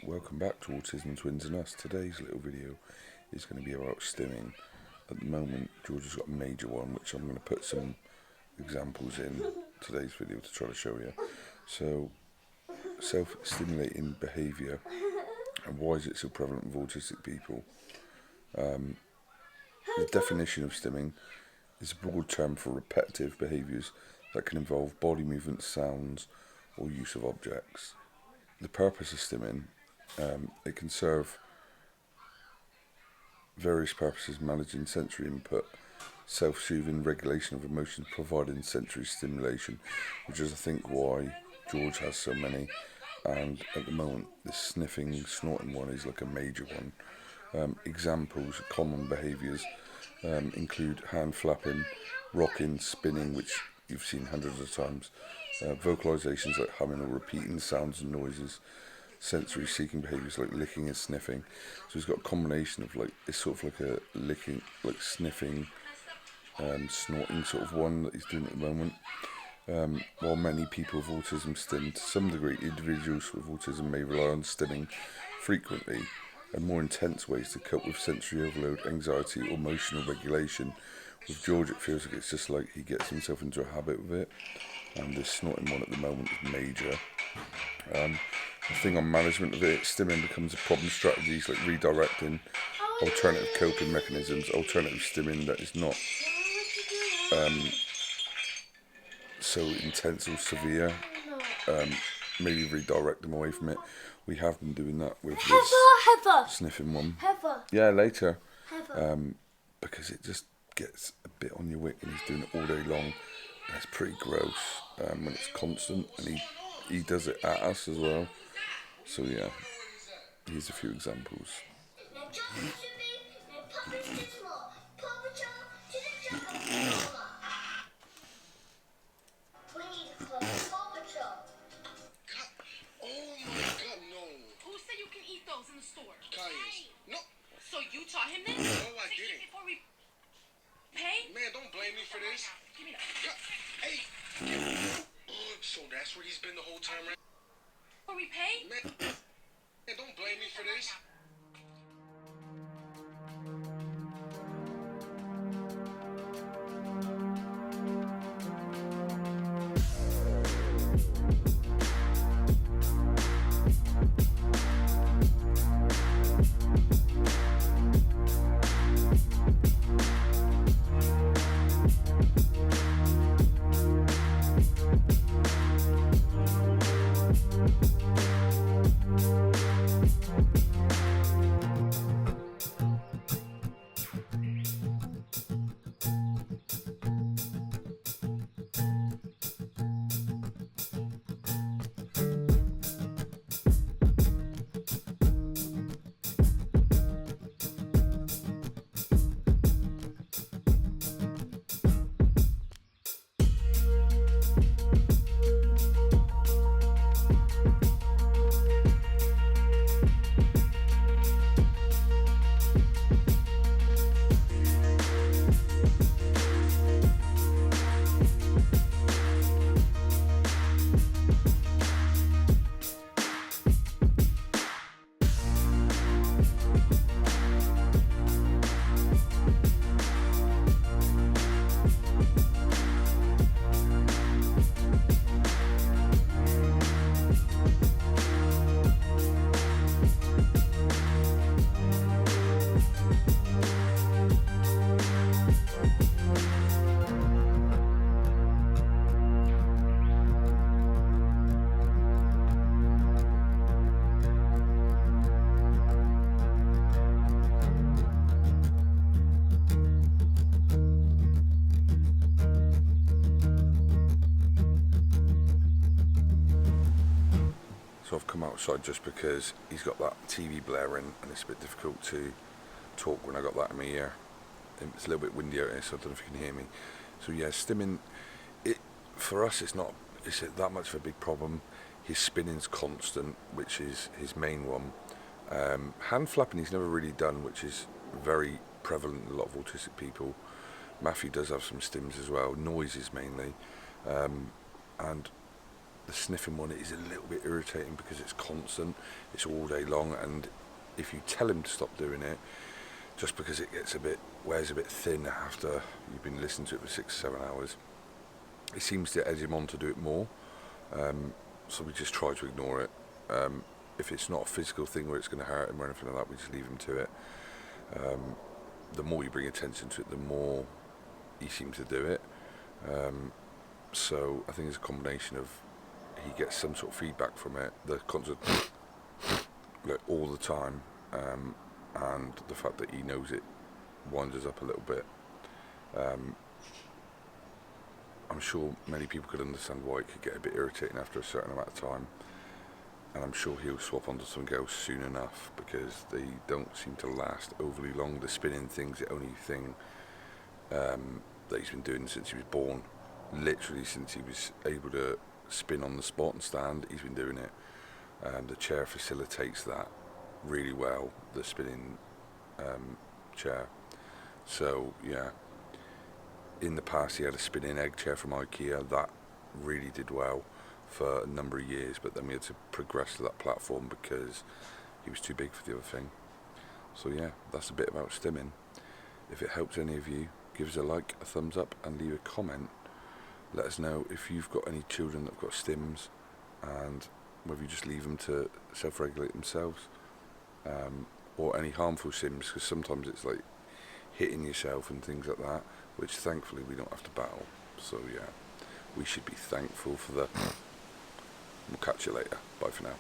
Welcome back to Autism Twins and Us. Today's little video is going to be about stimming. At the moment, George has got a major one, which I'm going to put some examples in today's video to try to show you. So, self-stimulating behaviour, and why is it so prevalent with autistic people? The definition of stimming is a broad term for repetitive behaviours that can involve body movements, sounds, or use of objects. The purpose of stimming, it can serve various purposes: managing sensory input, self-soothing, regulation of emotions, providing sensory stimulation, which is I think why George has so many. And at the moment, this sniffing, snorting one is like a major one. Examples of common behaviours include hand flapping, rocking, spinning, which you've seen hundreds of times, vocalisations like humming or repeating sounds and noises, sensory seeking behaviours like licking and sniffing. So he's got a combination of like, it's sort of like a licking, like sniffing, snorting sort of one that he's doing at the moment. While many people with autism stim to some degree, individuals with autism may rely on stimming frequently and more intense ways to cope with sensory overload, anxiety or emotional regulation. With George, it feels like it's just like he gets himself into a habit with it, and this snorting one at the moment is major. The thing on management of it, stimming becomes a problem strategies like redirecting, alternative coping mechanisms, alternative stimming that is not so intense or severe, maybe redirect them away from it. We have been doing that with this sniffing one. Yeah, later. Because it just gets a bit on your wick, and he's doing it all day long. And it's pretty gross when it's constant, and he does it at us as well. So yeah, here's a few examples. No. So you taught him this? No, I didn't. Before we pay? Man, don't blame me for this. Give me that. Hey. So that's where he's been the whole time, right? Before we pay? Man, don't blame me for this. So I've come outside just because he's got that TV blaring and it's a bit difficult to talk when I got that in my ear. It's a little bit windy out here, so I don't know if you can hear me. So yeah, stimming, for us it's not that much of a big problem. His spinning's constant, which is his main one. Hand flapping he's never really done, which is very prevalent in a lot of autistic people. Matthew does have some stims as well, noises mainly, and The sniffing one is a little bit irritating because it's constant, it's all day long, and if you tell him to stop doing it, just because it wears a bit thin after you've been listening to it for 6 or 7 hours, it seems to edge him on to do it more. So we just try to ignore it. If it's not a physical thing where it's going to hurt him or anything like that, we just leave him to it. The more you bring attention to it, the more he seems to do it. So I think it's a combination of he gets some sort of feedback from it, the constant all the time, and the fact that he knows it winds us up a little bit. I'm sure many people could understand why it could get a bit irritating after a certain amount of time, and I'm sure he'll swap onto something else soon enough because they don't seem to last overly long. The spinning thing's the only thing that he's been doing since he was born. Literally since he was able to spin on the spot and stand, he's been doing it. The chair facilitates that really well, the spinning chair. So yeah, in the past he had a spinning egg chair from IKEA that really did well for a number of years, but then we had to progress to that platform because he was too big for the other thing. So yeah, that's a bit about stimming. If it helps any of you, give us a like, a thumbs up, and leave a comment. Let us know if you've got any children that have got stims, and whether you just leave them to self-regulate themselves, or any harmful stims, because sometimes it's like hitting yourself and things like that, which thankfully we don't have to battle. So yeah, we should be thankful for the... We'll catch you later. Bye for now.